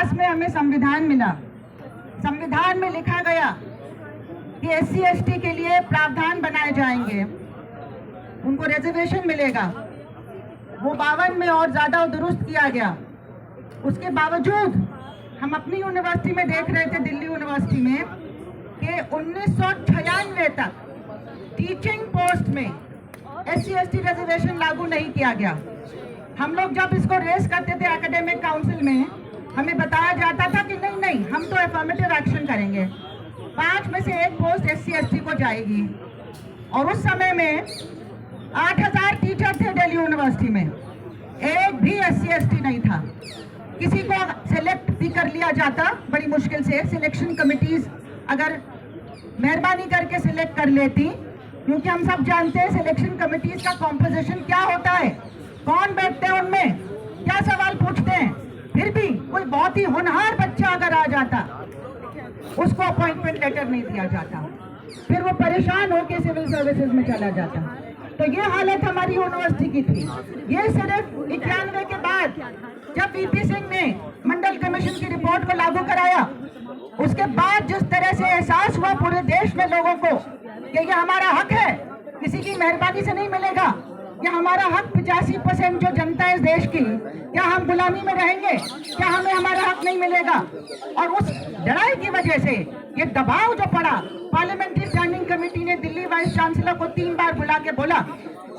इतिहास में हमें संविधान मिला। संविधान में लिखा गया कि SC/ST के लिए प्रावधान बनाए जाएंगे, उनको रिजर्वेशन मिलेगा। वो 52 में और ज्यादा दुरुस्त किया गया। उसके बावजूद हम अपनी यूनिवर्सिटी में देख रहे थे, दिल्ली यूनिवर्सिटी में, कि 1996 तक टीचिंग पोस्ट में SC/ST रिजर्वेशन लागू नहीं किया गया। हम लोग जब इसको रेस करते थे एकेडमिक काउंसिल में, हमें बताया जाता था कि नहीं नहीं, हम तो एफर्मेटिव एक्शन करेंगे, 5 में से 1 पोस्ट SC/ST को जाएगी। और उस समय में 8000 टीचर थे दिल्ली यूनिवर्सिटी में, एक भी SC/ST नहीं था। किसी को सिलेक्ट भी कर लिया जाता बड़ी मुश्किल से, सिलेक्शन कमिटीज अगर मेहरबानी करके सिलेक्ट कर लेती, क्योंकि हम सब जानते हैं सिलेक्शन कमिटीज का कॉम्पोजिशन क्या होता है, कौन बैठते हैं उनमें, क्या सवाल पूछते हैं। फिर भी कोई बहुत ही होनहार बच्चा अगर आ जाता, उसको अपॉइंटमेंट लेटर नहीं दिया जाता, फिर वो परेशान होकर सिविल सर्विसेज में चला जाता। तो ये हालत हमारी यूनिवर्सिटी की थी। ये सिर्फ 91 के बाद जब VP सिंह ने मंडल कमीशन की रिपोर्ट को लागू कराया, उसके बाद जिस तरह से एहसास हुआ पूरे देश में लोगों को कि ये हमारा हक है, किसी की मेहरबानी से नहीं मिलेगा, ये हमारा हक, 85% जो जनता है इस देश की, क्या हम गुलामी में रहेंगे, क्या हमें हमारा हक नहीं मिलेगा। और उस लड़ाई की वजह से ये दबाव जो पड़ा, पार्लियामेंट्री स्टैंडिंग कमेटी ने दिल्ली वाइस चांसलर को 3 बार बुला के बोला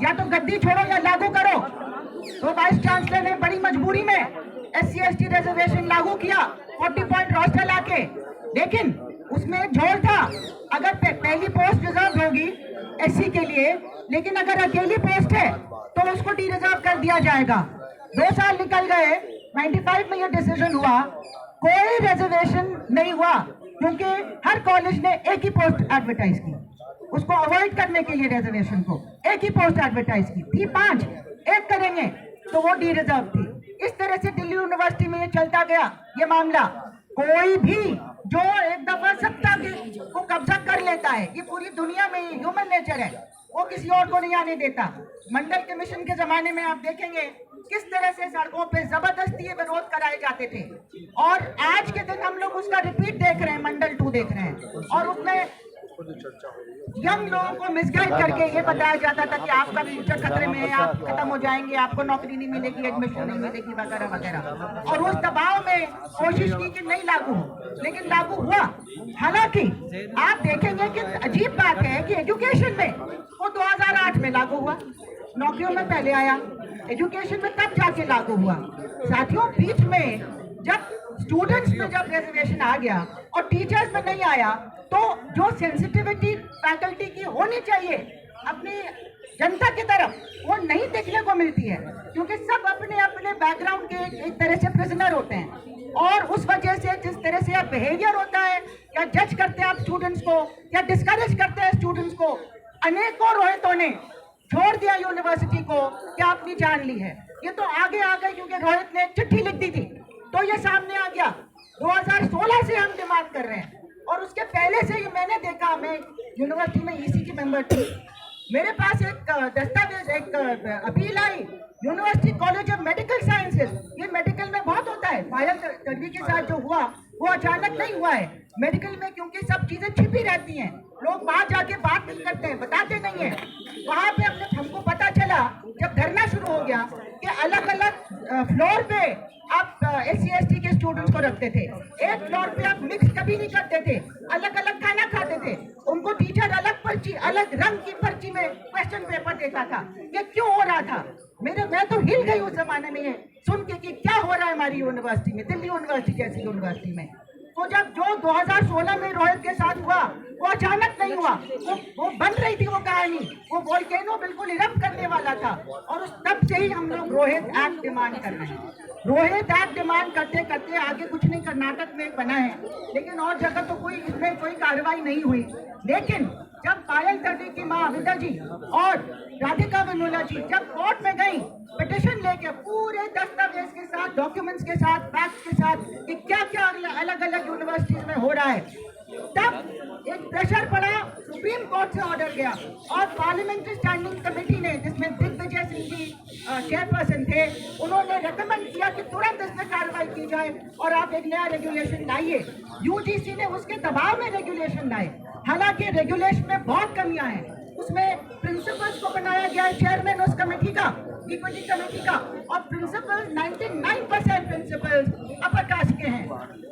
या तो गद्दी छोड़ो या लागू करो। तो वाइस चांसलर ने बड़ी मजबूरी में SC/ST रिजर्वेशन लागू किया, 40 पॉइंट रोस्टर लाके। लेकिन उसमें एक झोल था, अगर पहली पोस्ट रिजर्व होगी SC के लिए, लेकिन अगर अकेली पोस्ट है तो उसको डी रिजर्व कर दिया जाएगा। 2 साल निकल गए, 95 में यह डिसीजन हुआ, कोई रिजर्वेशन नहीं हुआ, क्योंकि हर कॉलेज ने एक ही पोस्ट एडवर्टाइज की, उसको अवॉइड करने के लिए रिजर्वेशन को एक ही पोस्ट एडवर्टाइज की थी। 5 एक करेंगे तो वो डी रिजर्व थी। इस तरह से दिल्ली यूनिवर्सिटी में ये चलता गया ये मामला। कोई भी जो एक दफा सत्ता को कब्जा कर लेता है, ये पूरी दुनिया में ह्यूमन नेचर है, वो किसी और को नहीं आने देता। मंडल कमीशन के जमाने में आप देखेंगे किस तरह से सड़कों पे जबरदस्ती विरोध कराए जाते थे, और आज के दिन हम लोग उसका रिपीट देख रहे हैं, मंडल 2 देख रहे हैं। और उसमें यंग लोगों को मिसगाइड करके ये बताया जाता था कि आपका फ्यूचर खतरे में है, आप खत्म हो जाएंगे, आपको नौकरी नहीं मिलेगी, एडमिशन नहीं मिलेगी, वगैरह वगैरह। और उस दबाव में कोशिश की कि नहीं लागू हो, लेकिन लागू हुआ। हालांकि आप देखेंगे कि अजीब बात है कि एजुकेशन में वो 2008 में लागू हुआ, नौकरियों में पहले आया, एजुकेशन में तब जाके लागू हुआ। साथियों, बीच में जब स्टूडेंट्स में जब रिजर्वेशन आ गया और टीचर्स में नहीं आया, तो जो सेंसिटिविटी फैकल्टी की होनी चाहिए अपनी जनता की तरफ, वो नहीं देखने को मिलती है, क्योंकि सब अपने अपने बैकग्राउंड के एक तरह से प्रिजनर होते हैं। और उस वजह से जिस तरह से आप बिहेवियर होता है, या जज करते हैं आप स्टूडेंट्स को, या डिस्करेज करते हैं स्टूडेंट्स को, अनेकों रोहितों ने छोड़ दिया यूनिवर्सिटी को, क्या अपनी जान ली है। ये तो आगे आ गए, क्योंकि रोहित ने चिट्ठी लिख दी थी तो ये सामने आ गया। 2016 से हम डिमांड कर रहे हैं, और उसके पहले से ही मैंने देखा, मैं यूनिवर्सिटी में EC की मेंबर थी, मेरे पास एक दस्तावेज, एक appeal I, university college of medical sciences, ये मेडिकल में बहुत होता है, पायल तडवी के साथ जो हुआ वो अचानक नहीं हुआ है। मेडिकल में क्योंकि सब चीजें छिपी रहती हैं, लोग वहां जाके बात नहीं करते हैं, बताते नहीं है। वहां पे हमको पता चला जब धरना शुरू हो गया कि अलग अलग फ्लोर पे आप SC/ST के स्टूडेंट्स को रखते थे, एक फ्लोर पे आप मिक्स कभी नहीं करते थे, अलग अलग खाना खाते थे, उनको टीचर अलग पर्ची, अलग रंग की पर्ची में क्वेश्चन पेपर देता था। ये क्यों हो रहा था? मैं तो हिल गई उस जमाने में सुन के कि क्या हो रहा है हमारी यूनिवर्सिटी में, दिल्ली यूनिवर्सिटी जैसी यूनिवर्सिटी में। तो जब जो 2016 में रोहित के साथ हुआ, वो अचानक नहीं हुआ, वो बन रही थी वो कहानी, वो वोल्केनो बिल्कुल इरप्ट करने वाला था। और उस तब से ही हम लोग रोहित एक्ट डिमांड कर रहे हैं। रोहित एक्ट डिमांड करते करते आगे कुछ नहीं, कर्नाटक में बना है, लेकिन और जगह तो कोई इसमें कोई कार्रवाई नहीं हुई। लेकिन जब पायल तडवी की माँ विदा जी और राधिका वेमुला जी जब कोर्ट में गई पिटिशन लेके, पूरे दस्तावेज के साथ, डॉक्यूमेंट्स के साथ, फैक्ट्स के साथ कि क्या क्या अलग अलग यूनिवर्सिटीज में हो रहा है, तब एक प्रेशर पड़ा, सुप्रीम कोर्ट से ऑर्डर गया, और पार्लियामेंट्री स्टैंडिंग कमेटी ने, जिसमें दिग्विजय सिंह जी चेयरपर्सन थे, उन्होंने रेकमेंड किया कि तुरंत इसमें से कार्रवाई की जाए और आप एक नया रेगुलेशन लाइए। यूजीसी ने उसके दबाव में रेगुलेशन लाए, हालांकि रेगुलेशन में बहुत कमियां हैं। उसमें प्रिंसिपल्स को बनाया गया है चेयरमैन उस कमेटी का, इक्विटी कमेटी का, और प्रिंसिपल 99% प्रिंसिपल्स अपर कास्ट के हैं।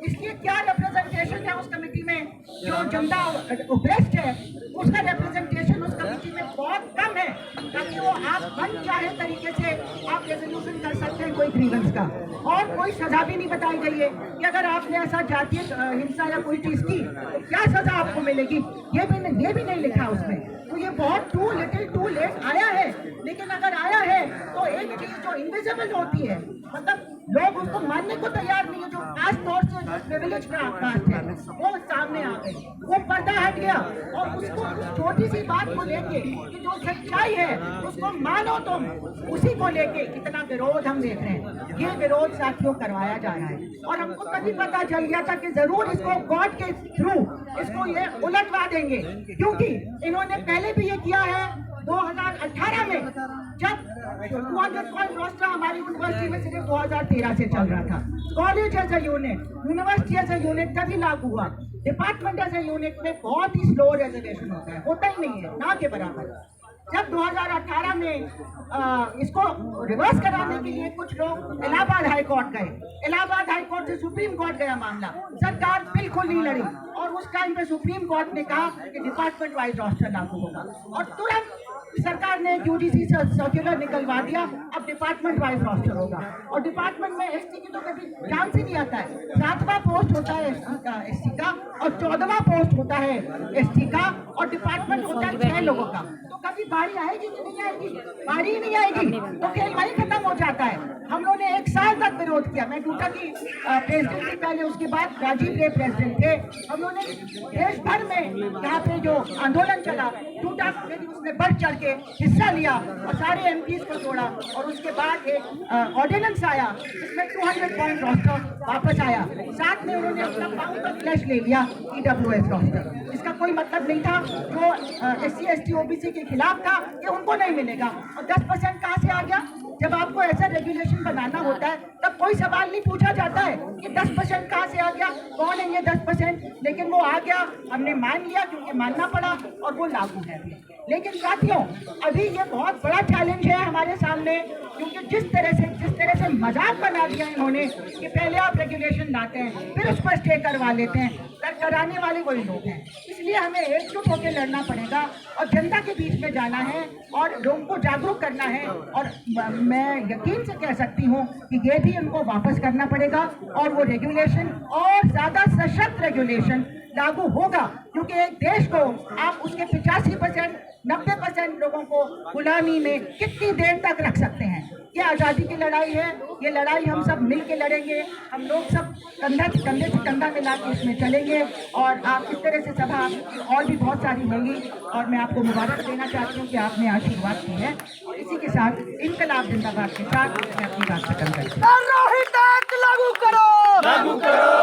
इसलिए क्या रिप्रेजेंटेशन है उस कमेटी में? जो जनता उपरेस्ट है उसका रिप्रेजेंटेशन उस कमेटी में बहुत कम है, ताकि वो आप मन चाहे तरीके से आप रेजोल्यूशन कर सकते हैं कोई ग्रीवेंस का। और कोई सजा भी नहीं बताई गई है कि अगर आपने ऐसा जातीय हिंसा या कोई चीज की तो क्या सजा आपको मिलेगी, ये भी नहीं लिखा उसमें। तो ये बहुत टू लिटिल टू लेट आया है। लेकिन अगर आया है तो एक चीज जो इनविजिबल होती है, मतलब लोग उसको मानने को तैयार नहीं है, जो खास तौर से प्रिविलेज कास्ट है वो सामने आ गई, वो पर्दा हट गया। और उसको छोटी सी बात को लेके कि जो सच्चाई है उसको मानो तुम, उसी को लेके इतना विरोध हम देख रहे हैं। ये विरोध साथियों करवाया जा रहा है और हमको तभी पता चल गया था कि जरूर इसको गॉड के थ्रू इसको ये उलटवा देंगे, क्योंकि इन्होंने पहले भी ये किया है 2018 में, जब 200 पॉइंट रोस्टर हमारी यूनिवर्सिटी में सिर्फ 2013 से चल रहा था। College as a unit, university as a unit तभी लागू हुआ। डिपार्टमेंट एज ए यूनिट में बहुत ही स्लो रिजर्वेशन होता ही नहीं है, ना के बराबर। जब 2018 में इसको रिवर्स कराने के लिए कुछ लोग इलाहाबाद हाई कोर्ट गए, इलाहाबाद हाई कोर्ट से सुप्रीम कोर्ट गया मामला, सरकार बिल्कुल नहीं लड़ी और उस टाइम पे सुप्रीम कोर्ट ने कहा कि डिपार्टमेंट वाइज रोस्टर लागू होगा और तुरंत सरकार ने यूजीसी से सर्कुलर निकलवा दिया, अब डिपार्टमेंट वाइज रोस्टर होगा। और डिपार्टमेंट में एसटी की तो कभी चांस ही नहीं आता है। 7वां पोस्ट होता है एसटी का और 14वां पोस्ट होता है एसटी का और डिपार्टमेंट होता है 6 लोगों का। तो कभी बारी आएगी कि नहीं आएगी? बारी ही नहीं आएगी तो खेल वही खत्म हो जाता है। हम लोगों ने 1 साल तक विरोध किया। मैं टूटा की प्रेसिडेंट थी पहले, उसके बाद राजीव देव प्रेसिडेंट थे। हम लोगों ने देश भर में यहाँ पे जो आंदोलन चला, टूटा उसने बढ़ चढ़ के हिस्सा लिया और सारे एमपीज को जोड़ा और उसके बाद एक ऑर्डिनेंस आया जिसमें 200 पॉइंट रोस्टर वापस आया। साथ में उन्होंने अपना पाउंड ऑफ फ्लैश ले लिया ईडब्ल्यूएस रोस्टर। इसका कोई मतलब नहीं था, जो SC ST OBC के खिलाफ था कि उनको नहीं मिलेगा। और 10% कहाँ से आ गया? जब आपको ऐसा रेगुलेशन बनाना होता है तब कोई सवाल नहीं पूछा जाता है कि 10% कहाँ से आ गया, कौन है ये 10%, लेकिन वो आ गया, हमने मान लिया क्योंकि मानना पड़ा और वो लागू है। लेकिन साथियों, अभी ये बहुत बड़ा चैलेंज है हमारे सामने, क्योंकि जिस तरह से मजाक बना दिया इन्होंने कि पहले आप रेगुलेशन लाते हैं फिर उस पर स्टे करवा लेते हैं, कराने वाले वही लोग हैं। इसलिए हमें एकजुट होकर लड़ना पड़ेगा और जनता के बीच में जाना है और लोगों को जागरूक करना है। और मैं यकीन से कह सकती हूँ कि ये भी उनको वापस करना पड़ेगा और वो रेगुलेशन और ज़्यादा सशक्त रेगुलेशन लागू होगा, क्योंकि एक देश को आप उसके 85% 90% लोगों को गुलामी में कितनी देर तक रख सकते हैं? ये आज़ादी की लड़ाई है, ये लड़ाई हम सब मिल के लड़ेंगे। हम लोग सब कंधे से कंधा मिला के इसमें चलेंगे और आप इस तरह से सभा और भी बहुत सारी होंगी और मैं आपको मुबारक देना चाहती हूँ कि आपने आशीर्वाद की है। और इसी के साथ इनकलाब जिंदाबाद के साथ मैं अपनी बात खत्म करती हूँ। रोहित एक्ट लागू करो, लागू करो।